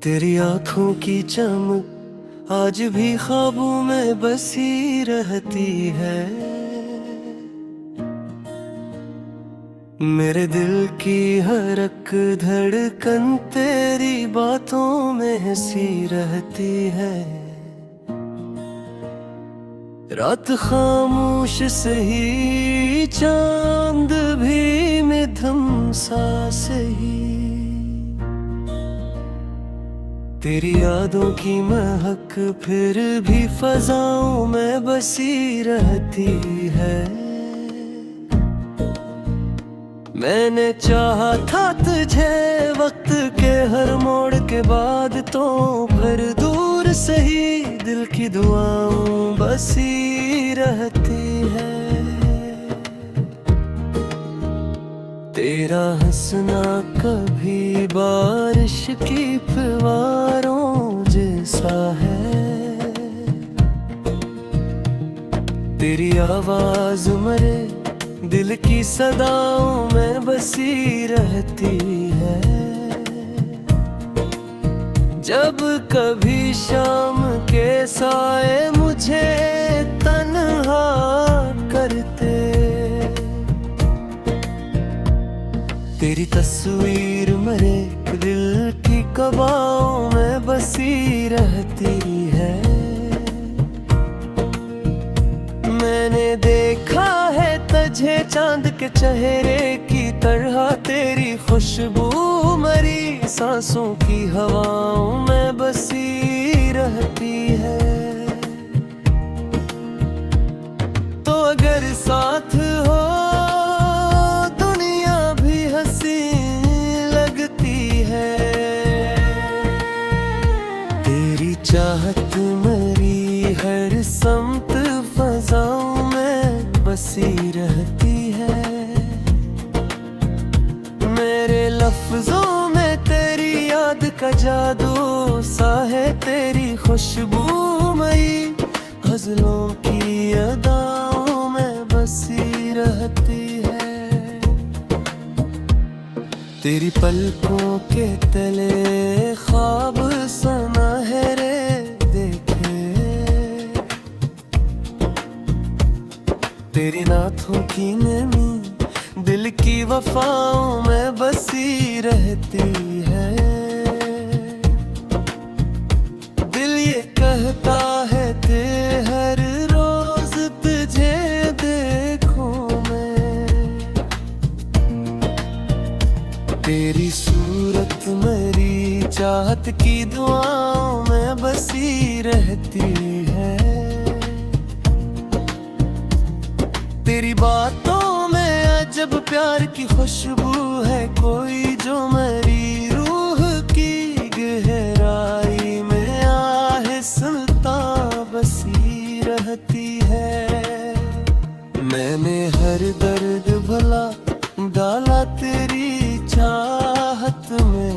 तेरी आंखों की चमक आज भी ख्वाबों में बसी रहती है। मेरे दिल की हर एक धड़कन तेरी बातों में हंसी रहती है। रात खामोश सही, चांद भी मध्यम सा सही, तेरी यादों की महक फिर भी फजाओं में बसी रहती है। मैंने चाहा था तुझे वक्त के हर मोड़ के बाद, तो फिर दूर सही दिल की दुआओं बसी रहती है। तेरा हंसना कभी बारिश की फुहारों जैसा है। तेरी आवाज मेरे दिल की सदाओं में बसी रहती है। जब कभी शाम के साए मुझे तन्हा करते, तेरी तस्वीर मेरे दिल की कबाओं में बसी रहती है। मैंने देखा है तुझे चांद के चेहरे की तरह, तेरी खुशबू मरी सांसों की हवाओं में बसी रहती है। तो अगर साथ हो दुनिया भी हंसी लगती है। तेरी चाहत मेरी हर समत फजाओं में बसी रहती है। मेरे लफ्जों में तेरी याद का जादू सा है, तेरी खुशबू मई गजलों की अदाओं में बसी रहती है। तेरी पलकों के तले ख्वाब सुनहरे देखे, तेरी नाथों की नमी दिल की वफाओं में बसी रहती है। दिल ये कहता है ते हर रोज तुझे देखूं मैं। तेरी सूरत मेरी चाहत की दुआओं में बसी रहती है। तेरी बातों में अजब प्यार की खुशबू है कोई, जो मेरी रूह की गहराई में आहे सुनता बसी रहती है। मैंने हर दर्द भला डाला तेरी चाहत में,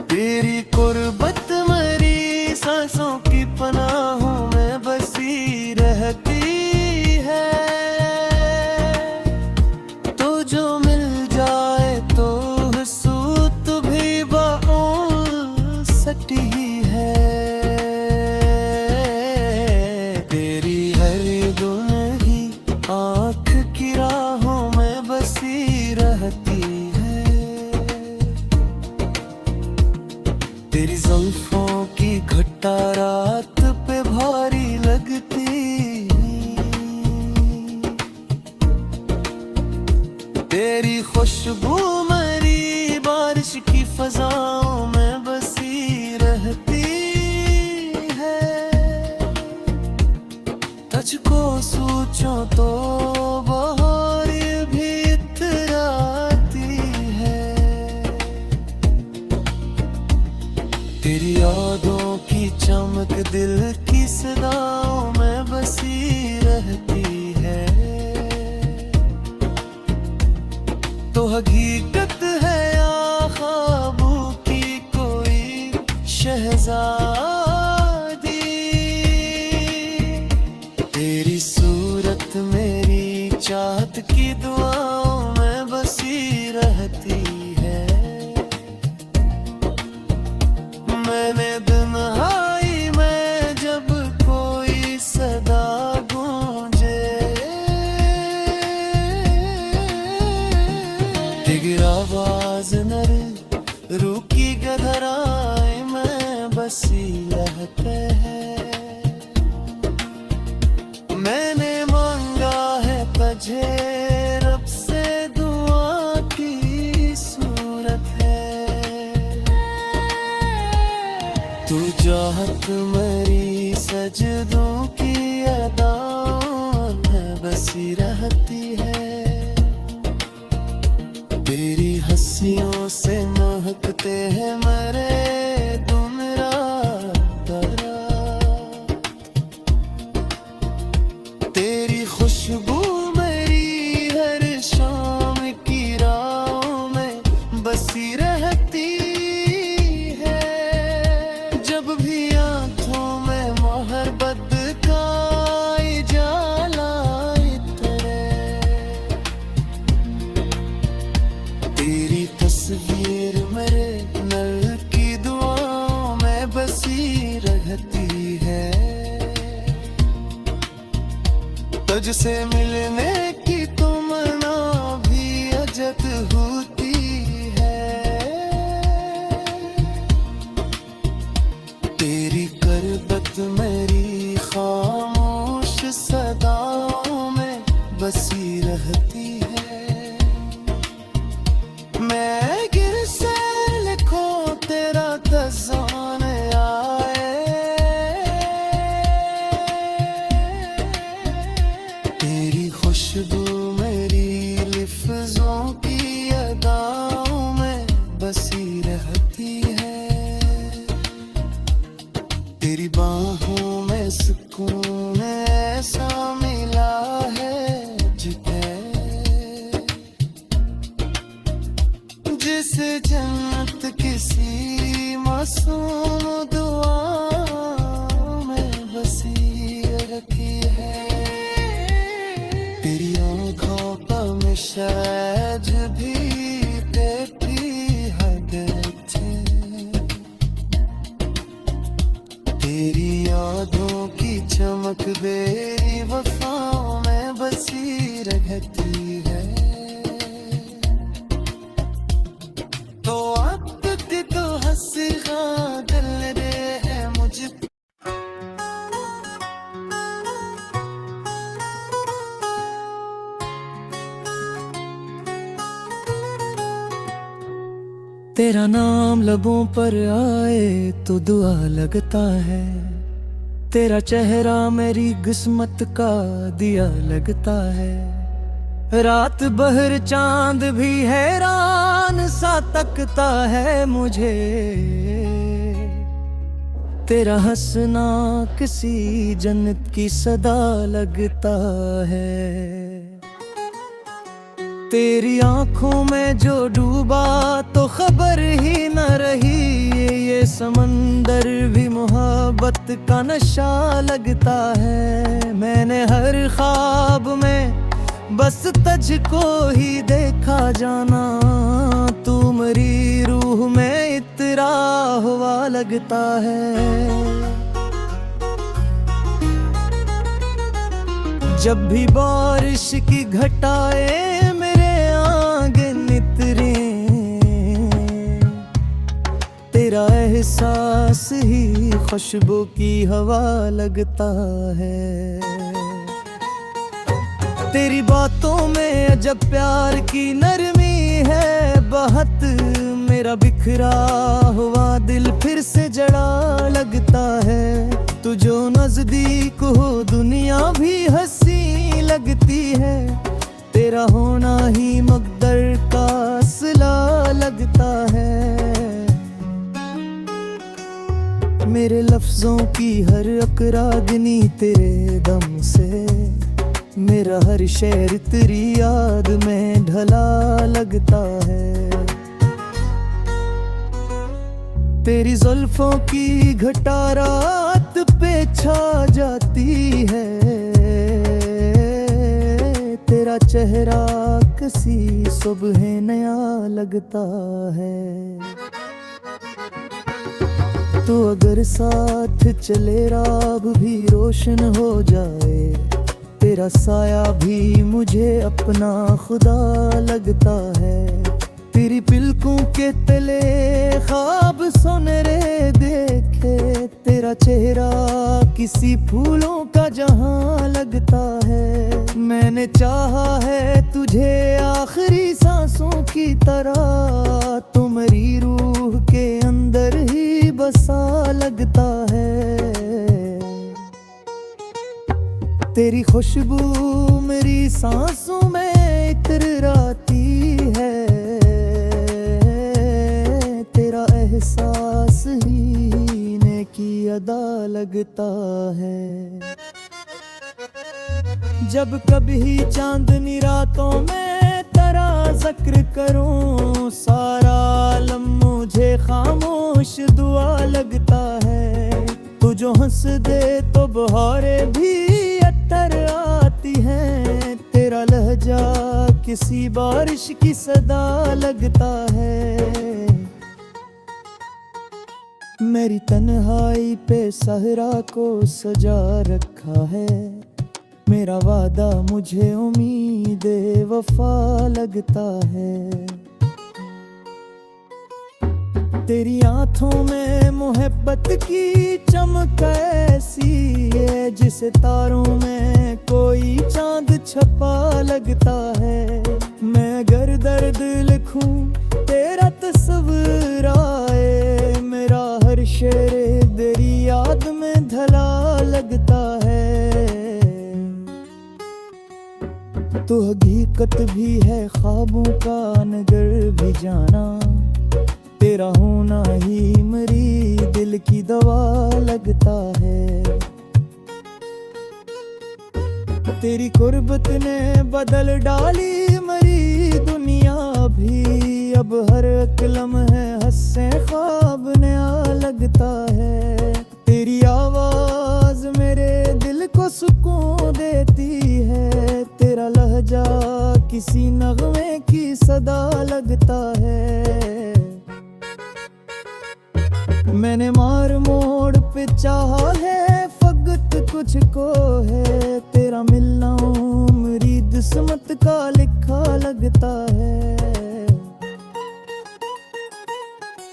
तेरी कुर्बत मेरी सांसों की पनाहों में बसी रहती है। तो जो मिल जाए तो सूत भी बाहों सटी है। तेरी हर दुनही आँख की राहों में बसी रहती है। तेरी जुल्फों की घटा रात पे भारी लगती, तेरी खुशबू मेरी बारिश की फजाओं में बसी रहती है। तुझको सोचो तो बहार भी इतराती है। तेरी यादों की चमक दिल की सदाओं में बसी रहती है। तो हकीकत है या ख्वाबों की कोई शहजादी, तेरी सूरत मेरी चाहत की दुआओं में बसी रहती है। रहते हैं। मैंने मांगा है तुझे रब से, दुआ की सूरत है। तू चाहत मेरी सजदों की अदाओं में बसी रहती है। तेरी हंसियों से महकते हैं मेरे तुम रात रात। तेरी खुशबू मेरी हर शाम की राहों में बसी रहती है। जब भी आंखों में मोहब्बत का उजाला उतरे, तेरी तस्वीर मेरे नल की दुआओं में बसी रहती है। तुझसे मिलने की तमन्ना भी अजब होती है। तेरी करबत मेरी खामोश सदाओं में बसी रहती है। मैं गिर से लिखो तेरा खजाने आए। तेरी खुशबू मेरी लिफ्ज़ों की अदाओं में बसी रहती है। तेरी बाहों में सुकून ऐसा मिला है जिसे जन्नत किसी मासूम दुआ में बसी रखी है। तेरी आँखों पर मिशाज भी देखी हद थे। तेरी यादों की चमक बेरी वफाओं में बसी रहती है। तो अब तो हंसी दिल दे है मुझे। तेरा नाम लबों पर आए तो दुआ लगता है। तेरा चेहरा मेरी किस्मत का दिया लगता है। रात भर चांद भी हैरान सा तकता है मुझे। तेरा हंसना किसी जन्नत की सदा लगता है। तेरी आंखों में जो डूबा तो खबर ही न रही। ये समंदर भी मोहब्बत का नशा लगता है। मैंने हर ख्वाब में बस तुझको ही देखा जाना। तू मेरी रूह में इतरा हुआ लगता है। जब भी बारिश की घटाएं मेरे आंगन नितरे, तेरा एहसास ही खुशबू की हवा लगता है। तेरी बातों में अजब प्यार की नरमी है बहुत। मेरा बिखरा हुआ दिल फिर से जड़ा लगता है। तू जो नजदीक हो दुनिया भी हंसी लगती है। तेरा होना ही मकदर का सिला लगता है। मेरे लफ्जों की हर अकरागनी तेरे दम से। मेरा हर शेर तेरी याद में ढला लगता है। तेरी जुल्फों की घटा रात पे छा जाती है। तेरा चेहरा किसी सुबह नया लगता है। तो अगर साथ चले रात भी रोशन हो जाए, तेरा साया भी मुझे अपना खुदा लगता है। तेरी पिलकों के तले ख्वाब सुनहरे देखे, तेरा चेहरा किसी फूलों का जहां लगता है। मैंने चाहा है तुझे आखिरी सांसों की तरह, तू मेरी रूह के अंदर ही बसा लगता है। तेरी खुशबू मेरी सांसों में इतराती है, तेरा एहसास ही ने की अदा लगता है। जब कभी चांदनी रातों में तेरा जिक्र करूं, सारा आलम मुझे खामोश दुआ लगता है। तू जो हंस दे तो बहारें भी अत्तर आती हैं, तेरा लहजा किसी बारिश की सदा लगता है। मेरी तन्हाई पे सहरा को सजा रखा है, मेरा वादा मुझे उम्मीद वफा लगता है। तेरी आंखों में मोहब्बत की चमक ऐसी है, जिसे तारों में कोई चांद छपा लगता है। मैं अगर दर्द लिखूं तेरा तस्वीर आए, मेरा हर शेर तेरी याद में ढला लगता है। तो हकीकत भी है ख्वाबों का नगर भी जाना, तेरा होना ही मेरी दिल की दवा लगता है। तेरी कुर्बत ने बदल डाली मेरी दुनिया भी, अब हर कलम है हंसे ख्वाब नया लगता है। तेरी आवाज मेरे दिल को सुकून देती है, तेरा लहजा किसी नगमे की सदा लगता है। मैंने मार मोड़ पे चाहा है फकत कुछ को है, तेरा मिलना मेरी किस्मत का लिखा लगता है।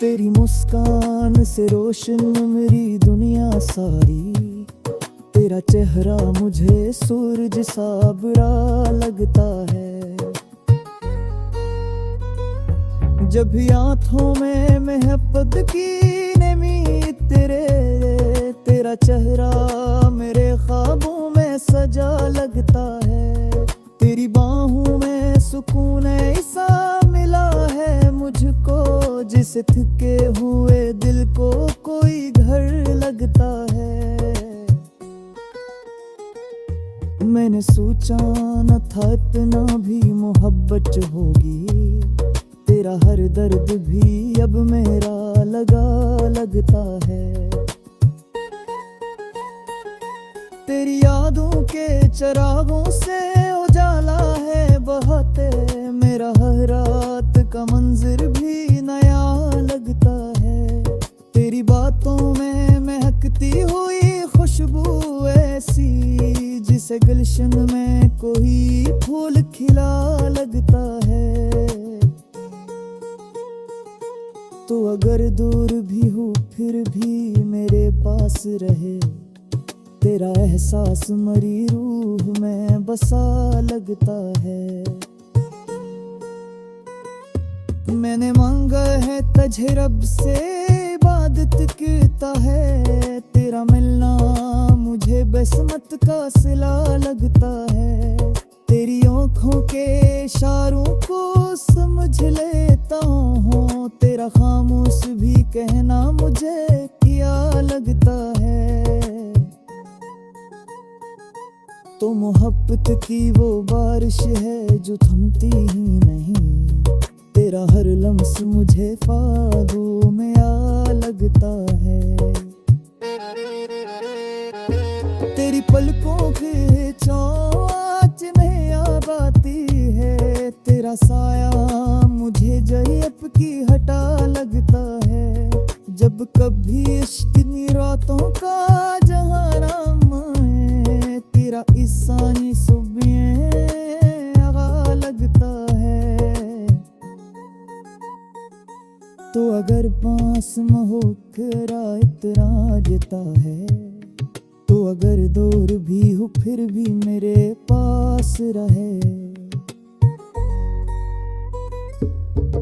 तेरी मुस्कान से रोशन मेरी दुनिया सारी, तेरा चेहरा मुझे सूरज सा बुरा लगता है। जब भी आँखों में मोहब्बत की नमी तेरा चेहरा मेरे ख्वाबों में सजा लगता है। तेरी बाहों में सुकून ऐसा मिला है मुझको, जिसे थके हुए दिल को कोई घर लगता है। मैंने सोचा न था इतना भी मोहब्बत होगी, तेरा हर दर्द भी अब मेरा लगा लगता है। तेरी यादों के चरागों से उजाला है बहते, मेरा हर रात का मंजर भी नया लगता है। तेरी बातों में महकती हुई खुशबू ऐसी, जिसे गुलशन में कोई फूल खिला लगता है। तो अगर दूर भी हूँ फिर भी मेरे पास रहे, तेरा एहसास मरी रूह में बसा लगता है। मैंने मांगा है तुझे रब से इबादत करता है, तेरा मिलना मुझे बेसमत का सिला लगता है। तेरी आँखों के इशारों को समझ लेता हूँ, तेरा खामोश भी कहना मुझे क्या लगता है। तो मोहब्बत की वो बारिश है जो थमती ही नहीं, तेरा हर लम्स मुझे ख्वाबों में आ लगता है। तेरी पलकों के चौच में याद आती है, तेरा साया मुझे जयप की हटा लगता है। जब कभी इश्क की रातों का जहानाम है, तेरा ईसानी सुबह आगा लगता है। मौसम हो खरा इतना जता है, तो अगर दूर भी हो फिर भी मेरे पास रहे।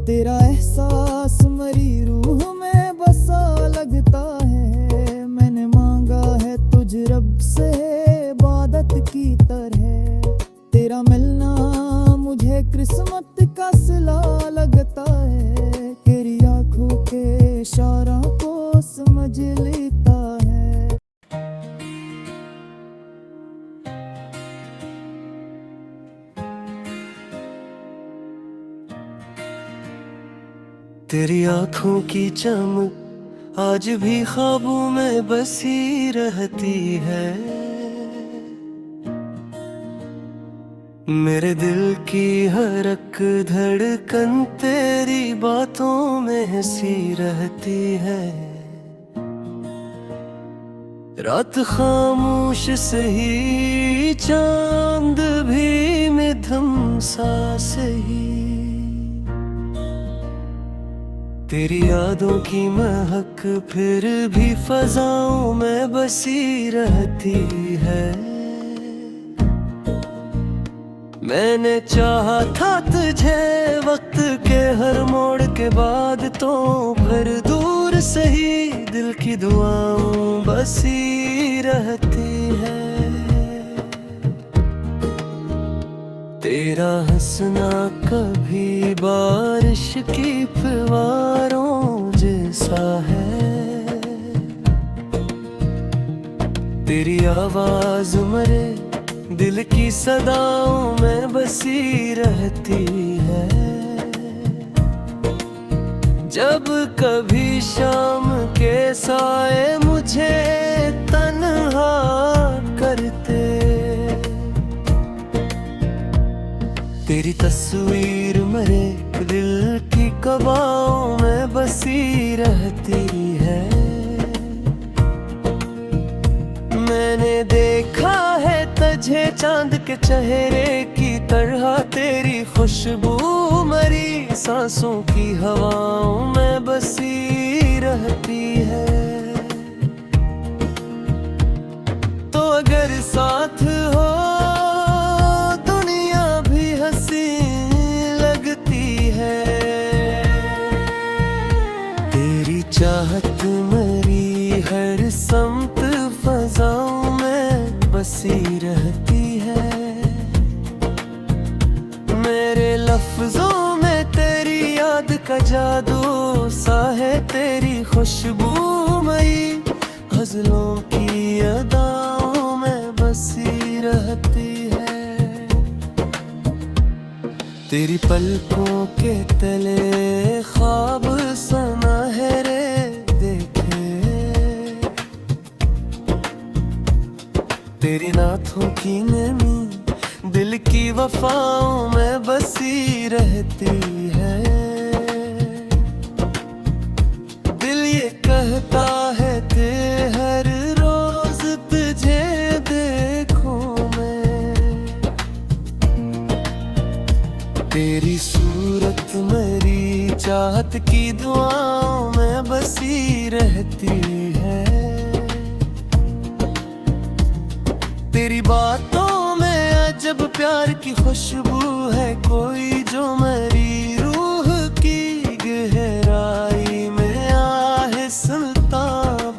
तेरा एहसास मरी रूह में बसा लगता है, मैंने मांगा है तुझ रब से इबादत की तरह। तेरा मिलना मुझे किस्मत का सिला लगता है, तेरी आंखों के इशारों को समझ लेता है। तेरी आंखों की चमक आज भी ख्वाबों में बसी रहती है, मेरे दिल की हर एक धड़कन तेरी बातों में हंसी रहती है। रात खामोश सही, चांद भी मध्यम सा सही, तेरी यादों की महक फिर भी फजाओं में बसी रहती है। मैंने चाहा था तुझे वक्त के हर मोड़ के बाद, तो फिर दूर सही दिल की दुआओं बसी रहती है। तेरा हंसना कभी बारिश की फुहारों जैसा है, तेरी आवाज मेरे दिल की सदाओं में बसी रहती है। जब कभी शाम के साए मुझे तन्हा करते, तेरी तस्वीर मेरे दिल की कबाओं में बसी रहती है। मैंने देखा है तुझे चांद के चेहरे की तरह, तेरी खुशबू मरी सांसों की हवाओं में बसी रहती है। तो अगर साथ हो दुनिया भी हंसी लगती है, तेरी चाहत मेरी हर समत फजाओं में बसी रहती है। मेरे लफ्जों में तेरी याद का जादू सा है, तेरी खुशबू मई गजलों की अदाओं में बसी रहती है। तेरी पलकों के तले ख्वाब सुनहरे देखे, तेरी नाथों की नमी दिल की वफाओं में बसी रहती है। दिल ये कहता है ते हर रोज तुझे देखूं मैं, तेरी सूरत मेरी चाहत की दुआओं में बसी रहती है। तेरी बातों में अजब प्यार की खुशबू है कोई, जो मेरी रूह की गहराई में आहे सुनता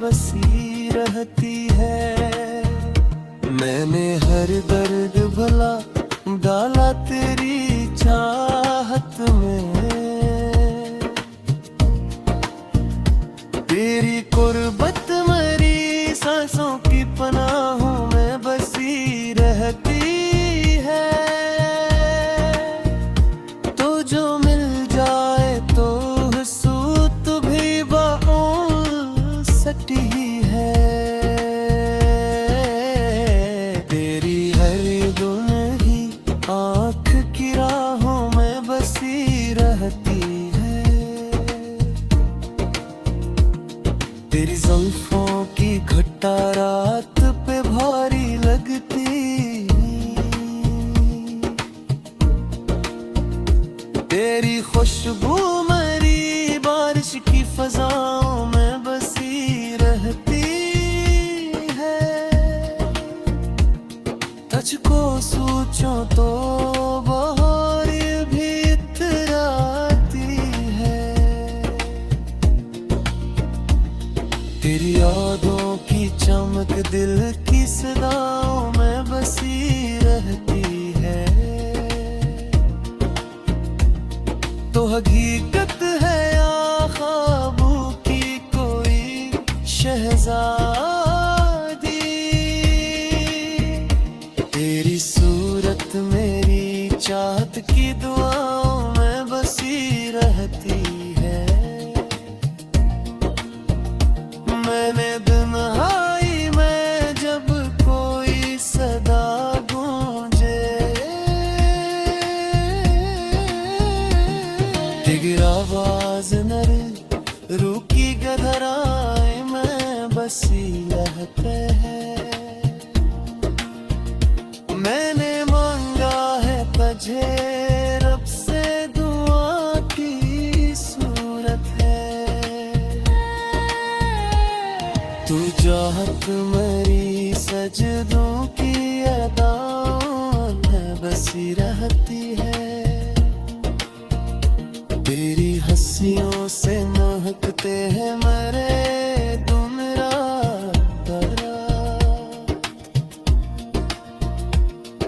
बसी रहती है। मैंने हर दर्द भला डाला तेरी चाहत में, तेरी कुर्बत मेरी सांसों की पनाहों में बसी रहती है। तो जो मिल जाए तो सूत भी बाहों सटी है, तेरी हर दुनही आँख की राहों में बसी रहती है। तेरी जुल्फों की घटा रात पे भारी लगती, तेरी खुशबू मेरी बारिश की फजाओं सच को सोचो तो बहार भी इतराती है। तेरी यादों की चमक दिल की सदाओं में बसी रहती है। तो हकीकत है या ख्वाबों की कोई शहजादी, तेरी सूरत मेरी चाहत की दुआओं में बसी रहती है। मैंने तन्हाई में जब कोई सदा गूंजे, दिगर आवाज नर रूकी गधराए में बसी रहते हैं। मैंने मांगा है तुझे रब से दुआ की सूरत है। तू चाहत मेरी सजदों की अदाओं में बसी रहती है। तेरी हंसियों से महकते हैं मेरे तुम रात रात।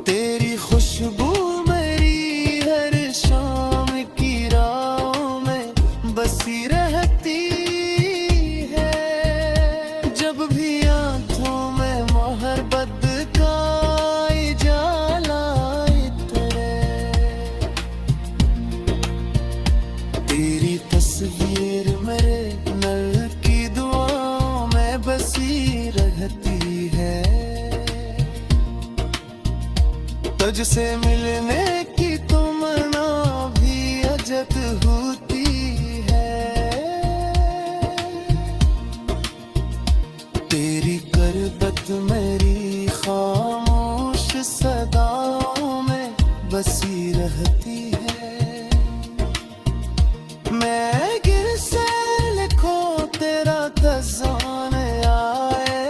तेरी खुशबू मेरी हर शाम की राहों में बसी रहती है। जब भी आंखों में मोहब्बत का जाला इतरे, तेरी तस्वीर मेरे नल की दुआओं में बसी रहती है। तुझसे मिलने की तमन्ना भी अजब होती है। तेरी करबत मेरी खामोश सदाओं में बसी रहती है। मैं गिर से लिखो तेरा खजान आए,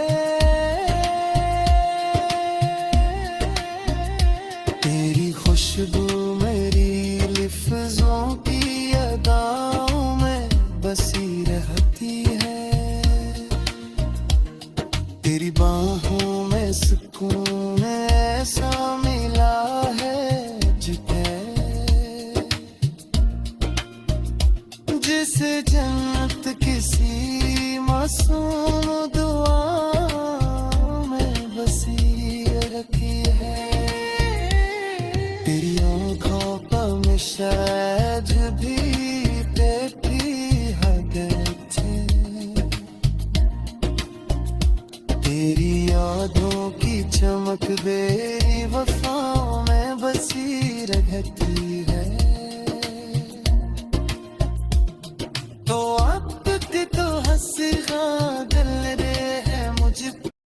तेरी खुशबू मेरी लिफ्ज़ों की अदाओं में बसी रहती है। तेरी बाहों में सुकून ऐसा मिला है जिस जन्नत किसी मासूम दुआ में बसी रखी है। तेरी आँखों पर मिशाज भी बैठी है गए। तेरी यादों की चमक बेवफा